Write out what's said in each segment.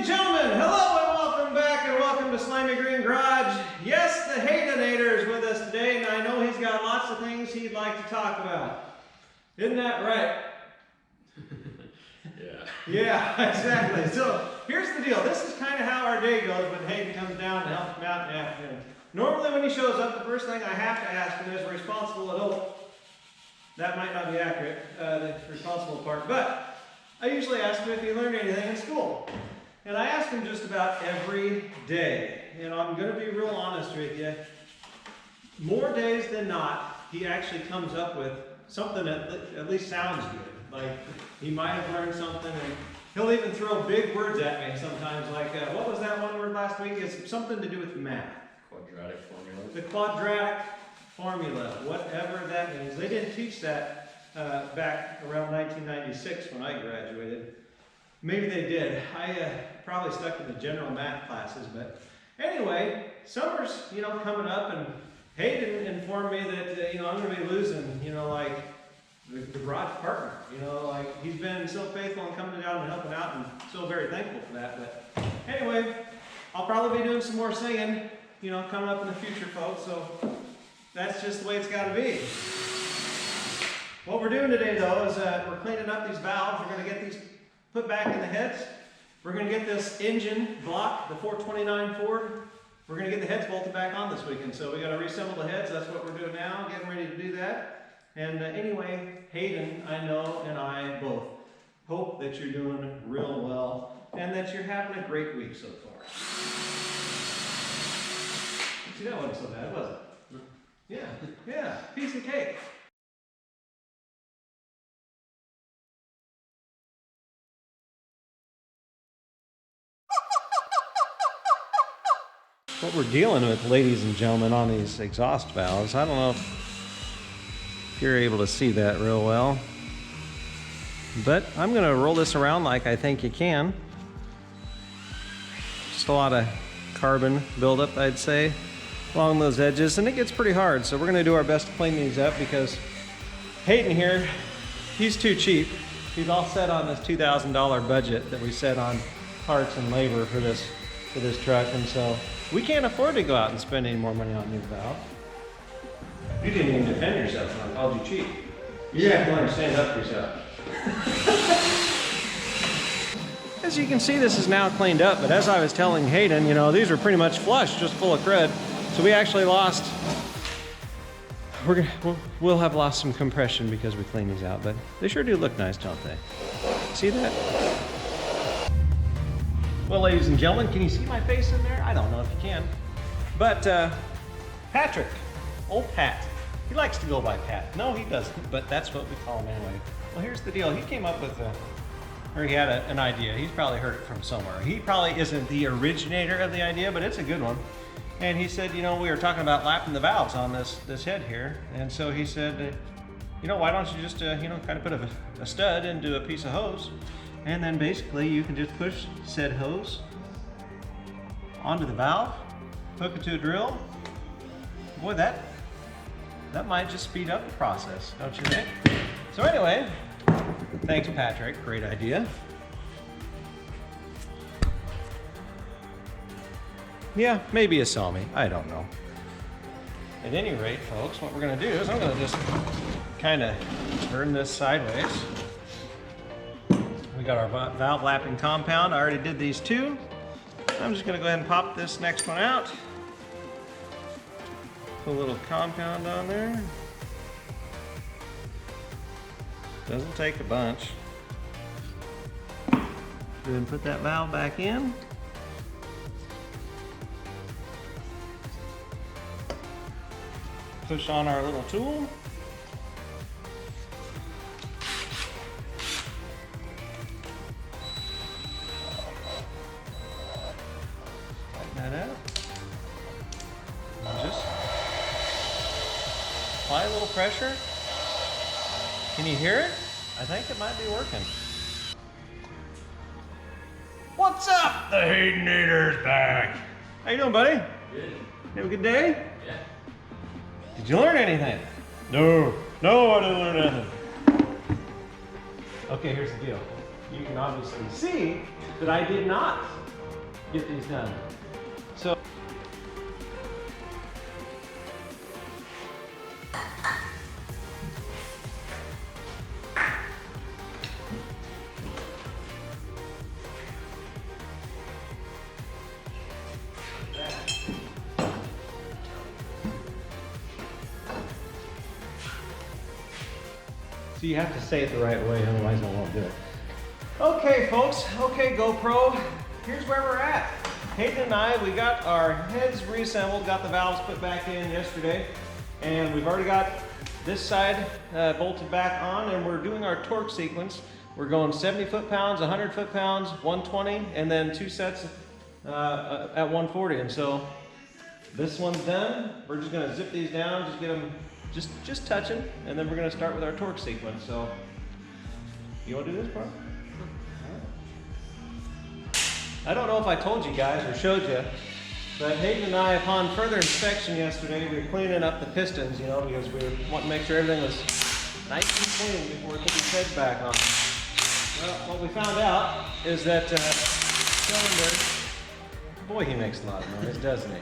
and gentlemen, hello and welcome back and welcome to Slimy Green Garage. Yes, the Haydenator is with us today, and I know he's got lots of things he'd like to talk about. Isn't that right? Yeah, exactly. So here's the deal. This is kind of how our day goes when Hayden comes down to help him out in the afternoon. Normally when he shows up, the first thing I have to ask him is responsible adult. That might not be accurate, the responsible part, but I usually ask him if he learned anything in school. And I ask him just about every day. And I'm going to be real honest with you. More days than not, he actually comes up with something that at least sounds good. Like, he might have learned something, and he'll even throw big words at me sometimes, like, what was that one word last week? It's something to do with math. Quadratic formula. The quadratic formula, whatever that means. They didn't teach that back around 1996 when I graduated. Maybe they did. I probably stuck in the general math classes, but anyway, summer's, coming up, and Hayden informed me that, I'm going to be losing, like, the garage partner, like, he's been so faithful in coming down and helping out, and so very thankful for that. But anyway, I'll probably be doing some more singing, coming up in the future, folks, so that's just the way it's got to be. What we're doing today, though, is we're cleaning up these valves. We're going to get these put back in the heads. We're going to get this engine block, the 429 Ford, we're going to get the heads bolted back on this weekend. So we got to reassemble the heads. That's what we're doing now, getting ready to do that. And anyway, Hayden, I know, and I both hope that you're doing real well and that you're having a great week so far. See, that wasn't so bad, was it? Yeah, piece of cake. What we're dealing with, ladies and gentlemen, on these exhaust valves, I don't know if you're able to see that real well, but I'm going to roll this around like I think you can. Just a lot of carbon buildup, I'd say, along those edges, and it gets pretty hard, so we're going to do our best to clean these up because Hayden here, he's too cheap. He's all set on this $2,000 budget that we set on parts and labor for this truck, and so we can't afford to go out and spend any more money on new valve. You didn't even defend yourself when I called you cheap. You have to learn to stand up for yourself. As you can see, this is now cleaned up, but as I was telling Hayden, these are pretty much flush, just full of crud. So we actually lost, we'll have lost some compression because we cleaned these out, but they sure do look nice, don't they? See that? Well, ladies and gentlemen, can you see my face in there? I don't know if you can. But Patrick, old Pat, he likes to go by Pat. No, he doesn't, but that's what we call him anyway. Well, here's the deal. He came up with he had an idea. He's probably heard it from somewhere. He probably isn't the originator of the idea, but it's a good one. And he said, we were talking about lapping the valves on this head here. And so he said, why don't you just, kind of put a stud into a piece of hose, and then basically you can just push said hose onto the valve, hook it to a drill. Boy, that might just speed up the process, don't you think? So anyway, thanks Patrick, great idea. Yeah, maybe you saw me, I don't know. At any rate, folks, what we're gonna do is I'm gonna just kind of turn this sideways. We got our valve lapping compound. I already did these two. I'm just gonna go ahead and pop this next one out. Put a little compound on there. Doesn't take a bunch. Then put that valve back in. Push on our little tool. Tighten that out. And just apply a little pressure. Can you hear it? I think it might be working. What's up? The Haydenator's back. How you doing, buddy? Good. You have a good day? Yeah. Did you learn anything? No, I didn't learn anything. Okay, here's the deal. You can obviously see that I did not get these done. So you have to say it the right way, otherwise I won't do it. Okay, folks. Okay, GoPro. Here's where we're at. Hayden and I, we got our heads reassembled, got the valves put back in yesterday, and we've already got this side bolted back on, and we're doing our torque sequence. We're going 70 foot-pounds, 100 foot-pounds, 120, and then 2 sets at 140. And so this one's done. We're just gonna zip these down, just get them just touching, and then we're gonna start with our torque sequence. So, you wanna do this part? I don't know if I told you guys or showed you, but Hayden and I, upon further inspection yesterday, we were cleaning up the pistons, you know, because we were wanting to make sure everything was nice and clean before we put these heads back on. Well, what we found out is that cylinder, boy, he makes a lot of noise, doesn't he?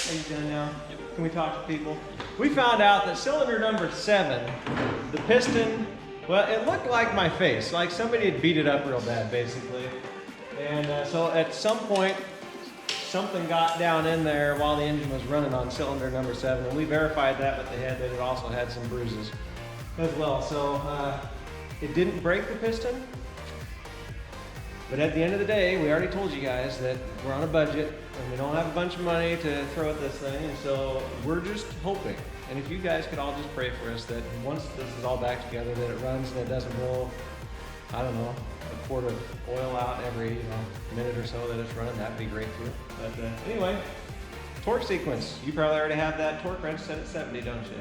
How you doing now? Can we talk to people? We found out that cylinder number 7, the piston, well, it looked like my face, like somebody had beat it up real bad, basically. And so at some point, something got down in there while the engine was running on cylinder number 7, and we verified that with the head that it also had some bruises as well. So it didn't break the piston, but at the end of the day, we already told you guys that we're on a budget and we don't have a bunch of money to throw at this thing, and so we're just hoping. And if you guys could all just pray for us that once this is all back together, that it runs and it doesn't roll, I don't know, a quart of oil out every minute or so that it's running, that'd be great too. But anyway, torque sequence. You probably already have that torque wrench set at 70, don't you?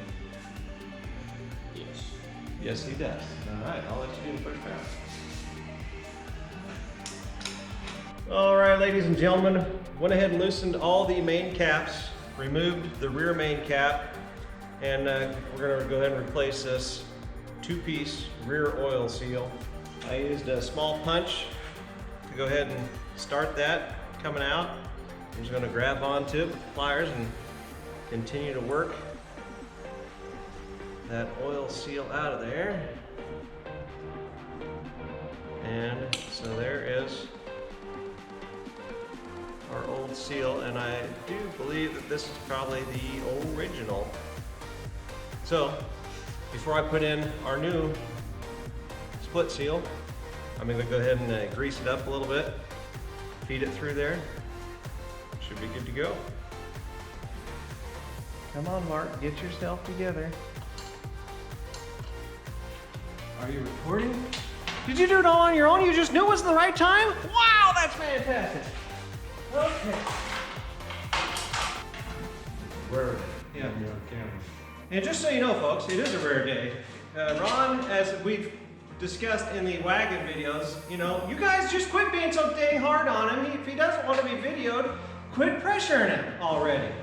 Yes. Yes, he does. All right, I'll let you do the first round. All right, ladies and gentlemen, went ahead and loosened all the main caps, removed the rear main cap, and we're gonna go ahead and replace this 2-piece rear oil seal. I used a small punch to go ahead and start that coming out. I'm just gonna grab onto it with the pliers and continue to work that oil seal out of there. And so there is our old seal, and I do believe that this is probably the original. So before I put in our new split seal, I'm going to go ahead and grease it up a little bit, feed it through there. Should be good to go. Come on, Mark, get yourself together. Are you recording? Did you do it all on your own? You just knew it was the right time? Wow, that's fantastic. Okay. Rare. Yeah. You're on camera. And just so you know, folks, it is a rare day. Ron, as we've discussed in the wagon videos, you know, you guys just quit being so dang hard on him. If he doesn't want to be videoed, quit pressuring him already.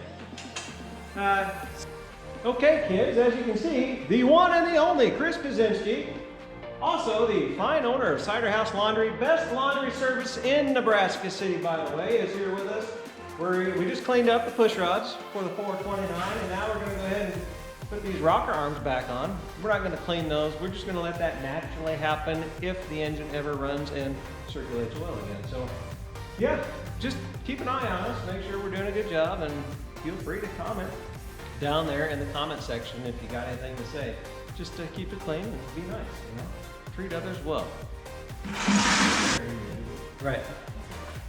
Okay, kids, as you can see, the one and the only Chris Kaczynski, also the fine owner of Cider House Laundry, best laundry service in Nebraska City, by the way, is here with us. We just cleaned up the push rods for the 429, and now we're going to go ahead and put these rocker arms back on. We're not going to clean those. We're just going to let that naturally happen if the engine ever runs and circulates oil again. So, yeah, just keep an eye on us. Make sure we're doing a good job, and feel free to comment down there in the comment section if you got anything to say. Just to keep it clean and be nice, you know? Treat others well. Right.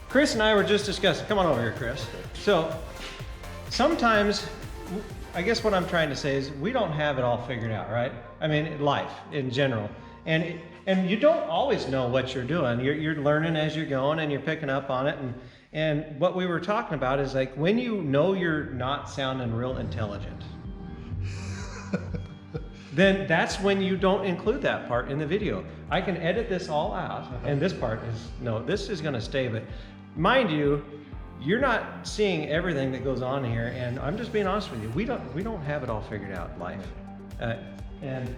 Chris and I were just discussing, come on over here, Chris. So, sometimes, I guess what I'm trying to say is we don't have it all figured out, right? I mean, life in general. And you don't always know what you're doing. You're learning as you're going and you're picking up on it. And what we were talking about is like when you know you're not sounding real intelligent, then that's when you don't include that part in the video. I can edit this all out, and this part is, no, this is gonna stay, but mind you, you're not seeing everything that goes on here, and I'm just being honest with you, we don't have it all figured out in life. And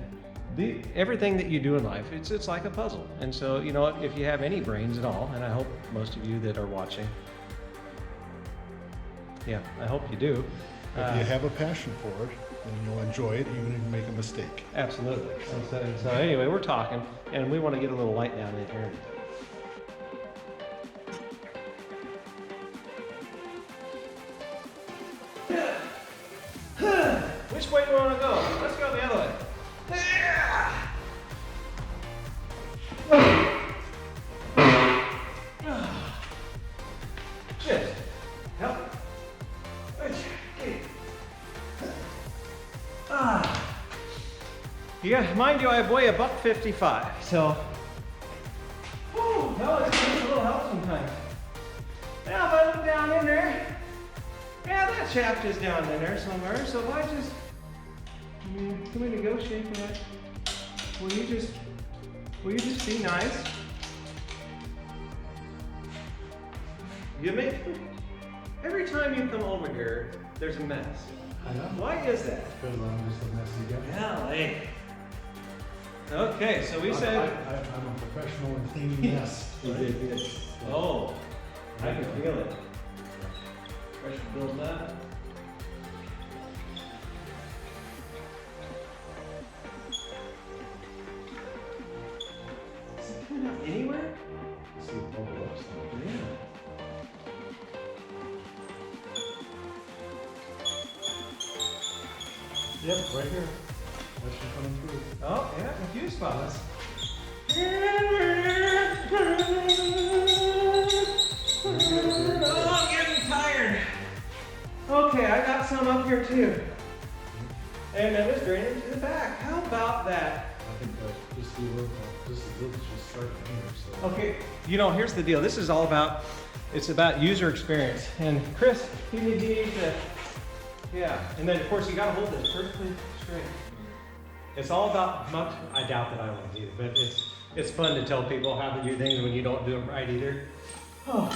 everything that you do in life, it's like a puzzle. And so, you know what, if you have any brains at all, and I hope most of you that are watching, yeah, I hope you do. If you have a passion for it, then you'll enjoy it even if you make a mistake. Absolutely. So anyway, we're talking, and we want to get a little light down in here. Which way do you want to go? Let's go the other way. Just help. Yeah, mind you, I weigh $155, so. No, it's a little help sometimes. Now, if I look down in there, yeah, that shaft is down in there somewhere, so if I just, can we negotiate that? Will you just be nice? You make, every time you come over here, there's a mess. I know. Why is that? Because I'm just a messy guy. Well, hey. Okay, so we said. I'm a professional in cleaning mess. Right? Oh, I can feel it. Pressure building up. Is it coming out anywhere? See the bubble up somewhere. Yeah. Yep, right here. That's just coming through. Oh, yeah, a few spots. Oh, I'm getting tired. Okay, I got some up here too. And then it's draining to the back. How about that? I think just start here. So. Okay, you know, here's the deal. This is all about, it's about user experience. And Chris, you need to, yeah. And then of course you gotta hold this perfectly straight. It's all about, I doubt that I will either, but it's fun to tell people how to do things when you don't do them right either. Oh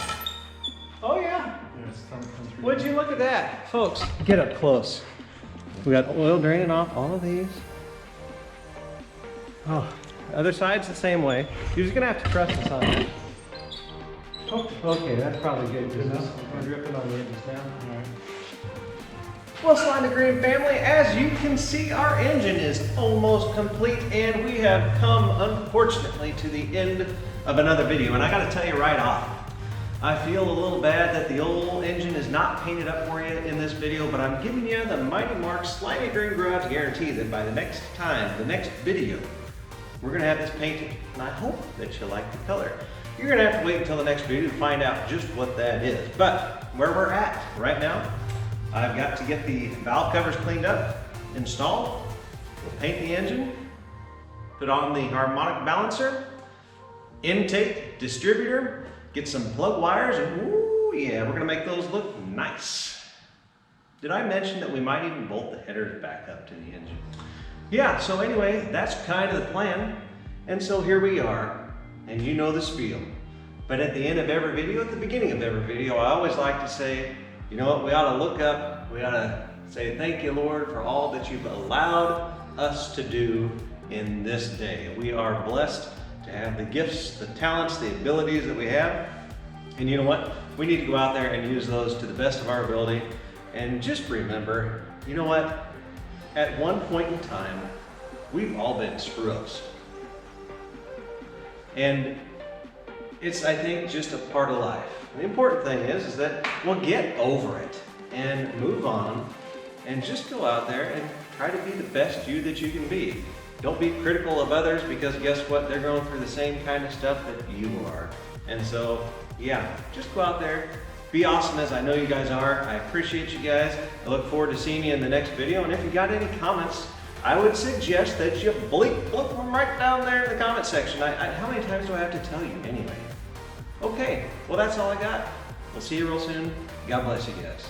yeah. Yeah, it's coming through. Would you look at that? Folks, get up close. We got oil draining off all of these. Oh, other side's the same way. You're just gonna have to press this on there. Oh, okay, that's probably good. Good enough. We're dripping on the edges now. All right. Well, Slide the Green family, as you can see, our engine is almost complete, and we have come, unfortunately, to the end of another video. And I gotta tell you right off, I feel a little bad that the old engine is not painted up for you in this video, but I'm giving you the Mighty Mark Slimy Green Garage guarantee that by the next time, the next video, we're gonna have this painted, and I hope that you like the color. You're gonna have to wait until the next video to find out just what that is. But where we're at right now, I've got to get the valve covers cleaned up, installed, we'll paint the engine, put on the harmonic balancer, intake, distributor, get some plug wires, and ooh yeah, we're gonna make those look nice. Did I mention that we might even bolt the headers back up to the engine? Yeah, so anyway, that's kind of the plan. And so here we are, and you know the spiel. But at the end of every video, at the beginning of every video, I always like to say, you know what, we ought to look up, we ought to say, thank you, Lord, for all that you've allowed us to do in this day. We are blessed to have the gifts, the talents, the abilities that we have. And you know what? We need to go out there and use those to the best of our ability. And just remember, you know what? At one point in time, we've all been screw-ups. And it's, I think, just a part of life. The important thing is that we'll get over it and move on and just go out there and try to be the best you that you can be. Don't be critical of others, because guess what? They're going through the same kind of stuff that you are. And so, yeah, just go out there, be awesome as I know you guys are. I appreciate you guys. I look forward to seeing you in the next video. And if you got any comments, I would suggest that you blip them right down there in the comment section. How many times do I have to tell you anyway? Okay, well that's all I got. We'll see you real soon. God bless you guys.